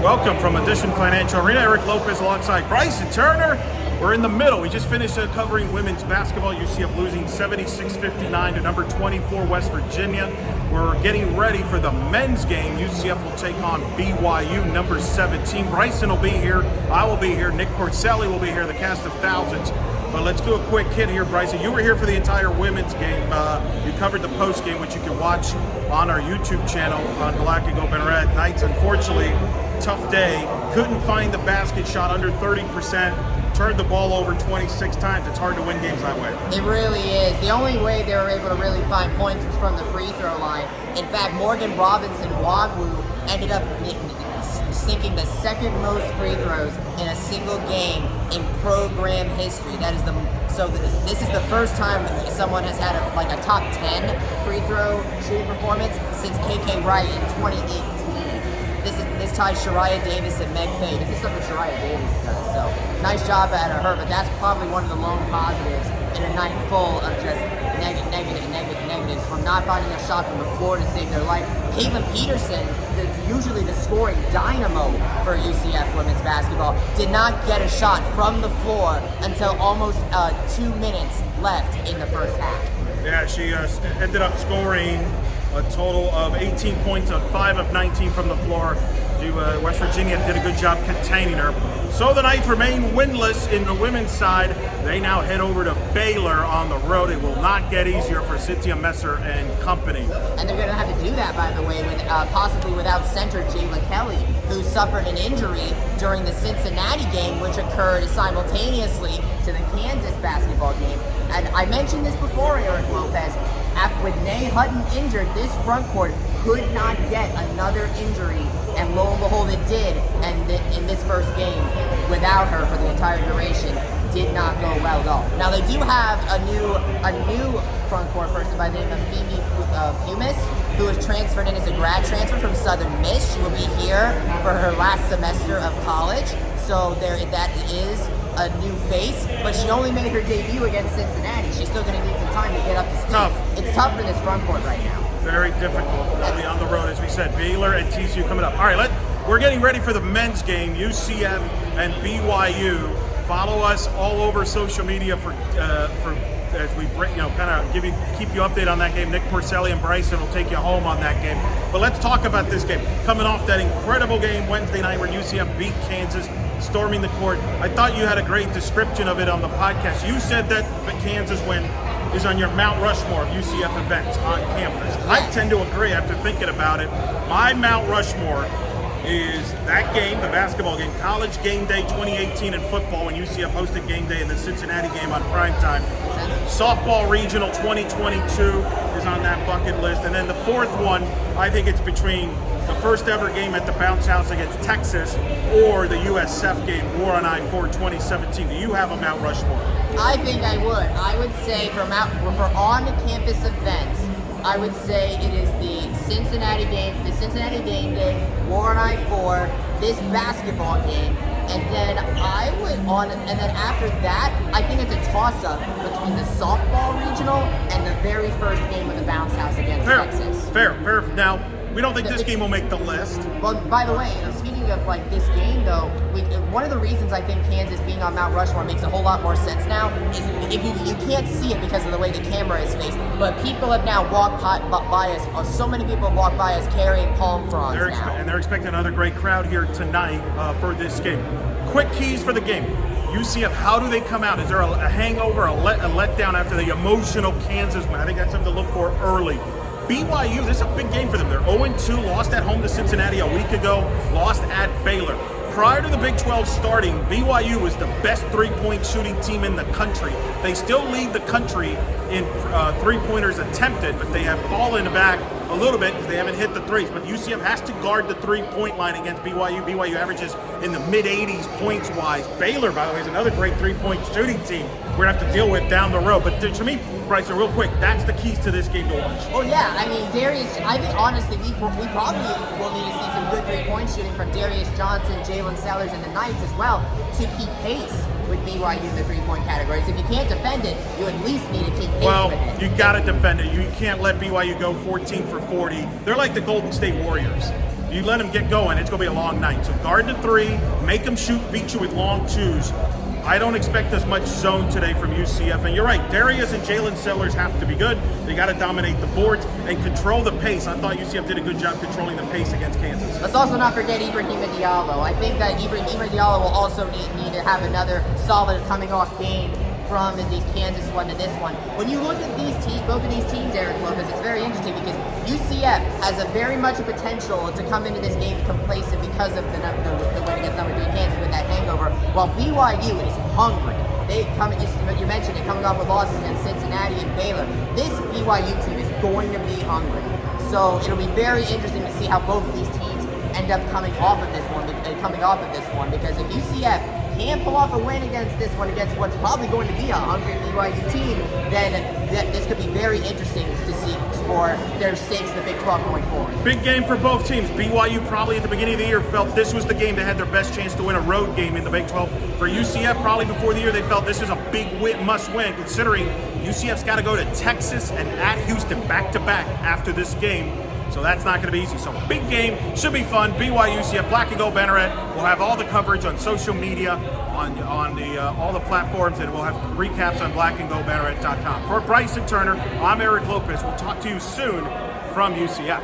Welcome from Edition Financial Arena. Eric Lopez alongside Bryson Turner. We're in the middle. We just finished covering women's basketball. UCF losing 76-59 to number 24 West Virginia. We're getting ready for the men's game. UCF will take on BYU, number 17. Bryson will be here. I will be here. Nick Porcelli will be here. The cast of thousands. But let's do a quick hit here, Bryson. You were here for the entire women's game. You covered the post game, which you can watch on our YouTube channel on Black and Gold and Red. Knights, unfortunately, tough day. Couldn't find the basket, shot under 30%. Turned the ball over 26 times. It's hard to win games that way. It really is. The only way they were able to really find points was from the free throw line. In fact, Morgan Robinson-Wagwu ended up sinking the second most free throws in a single game in program history. This is the first time someone has had a top 10 free throw shooting performance since KK Wright in 2018. This ties Shariah Davis and Meg Fay. This is something Shariah Davis does. So nice job out of her, but that's probably one of the lone positives in a night full of just negatives from not finding a shot from the floor to save their life. Caitlin Peterson, usually the scoring dynamo for UCF women's basketball, did not get a shot from the floor until almost 2 minutes left in the first half. Yeah, she ended up scoring a total of 18 points, 5 of 19 from the floor. West Virginia did a good job containing her. So the Knights remain winless in the women's side. They now head over to Baylor on the road. It will not get easier for Cynthia Messer and company. And they're going to have to do that, by the way, with possibly without center Jayla Kelly, who suffered an injury during the Cincinnati game, which occurred simultaneously to the Kansas basketball game. And I mentioned this before, Eric Lopez. With Nay Hutton injured, this front court could not get another injury, and lo and behold, it did. And in this first game, without her for the entire duration, did not go well at all. Now they do have a new front court person by the name of Phoebe Fumis, who was transferred in as a grad transfer from Southern Miss. She will be here for her last semester of college. So that is a new face, but she only made her debut against Cincinnati. She's still going to need some time to get up to speed. Tough. It's tough for this front court right now. Very difficult. They'll be on the road, as we said. Baylor and TCU coming up. All right, we're getting ready for the men's game, UCF and BYU. Follow us all over social media for as we bring, keep you updated on that game. Nick Porcelli and Bryson will take you home on that game. But let's talk about this game. Coming off that incredible game Wednesday night where UCF beat Kansas, storming the court. I thought you had a great description of it on the podcast. You said that the Kansas win is on your Mount Rushmore of UCF events on campus. I tend to agree after thinking about it. My Mount Rushmore is that game, the basketball game, College Game Day 2018 in football when UCF hosted Game Day and the Cincinnati game on primetime. Softball Regional 2022 is on that bucket list. And then the fourth one, I think it's between the first ever game at the Bounce House against Texas or the USF game, War on I-4 2017. Do you have a Mount Rushmore? I think I would. I would say for on-campus events, I would say it is the Cincinnati game day, War on I-4, this basketball game, and then after that, I think it's a toss-up between the softball regional and the very first game of the Bounce House against Texas. Fair. Now, we don't think this game will make the list. Well, by the way, speaking of this game though, one of the reasons I think Kansas being on Mount Rushmore makes a whole lot more sense now is if you can't see it because of the way the camera is faced, but people have now walked by us. So many people have walked by us carrying palm fronds now. And they're expecting another great crowd here tonight for this game. Quick keys for the game. UCF, how do they come out? Is there a hangover, a letdown after the emotional Kansas win? I think that's something to look for early. BYU, this is a big game for them. They're 0-2, lost at home to Cincinnati a week ago, lost at Baylor. Prior to the Big 12 starting, BYU was the best three-point shooting team in the country. They still lead the country in three-pointers attempted, but they have fallen back a little bit because they haven't hit the threes. But UCF has to guard the three-point line against BYU. BYU averages in the mid-80s points-wise. Baylor, by the way, is another great three-point shooting team we're going to have to deal with down the road. But to me, Bryson, real quick, that's the keys to this game to watch. Oh, yeah. I mean, I think, honestly, we probably will need to see some good three-point shooting from Darius Johnson, Jalen Sellers, and the Knights as well to keep pace with BYU in the three-point categories. If you can't defend it, you at least need to keep pace with it. You got to defend it. You can't let BYU go 14 for 40. They're like the Golden State Warriors. you let them get going, it's going to be a long night. So guard the 3, make them shoot, beat you with long 2s. I don't expect as much zone today from UCF. And you're right, Darius and Jalen Sellers have to be good. They got to dominate the boards and control the pace. I thought UCF did a good job controlling the pace against Kansas. Let's also not forget Ibrahima Diallo. I think that Ibrahima Diallo will also need to have another solid coming off game from the Kansas one to this one. When you look at these teams, both of these teams, Eric Lopez, it's very interesting because UCF has a very much a potential to come into this game complacent because of the win against number 3 Kansas with that hangover, while BYU is hungry. They you mentioned it, coming off of losses against Cincinnati and Baylor. This BYU team is going to be hungry. So it'll be very interesting to see how both of these teams end up coming off of this one, because if UCF can't pull off a win against this one, against what's probably going to be a hungry BYU team, then this could be very interesting to see for their stakes in the Big 12 going forward. Big game for both teams. BYU probably at the beginning of the year felt this was the game they had their best chance to win a road game in the Big 12. For UCF, probably before the year, they felt this is a big win, must win, considering UCF's got to go to Texas and at Houston back-to-back after this game. So that's not going to be easy. So big game, should be fun. BYU, UCF, Black and Gold Banneret. We'll have all the coverage on social media, on all the platforms, and we'll have recaps on blackandgoldbanneret.com. For Bryson Turner, I'm Eric Lopez. We'll talk to you soon from UCF.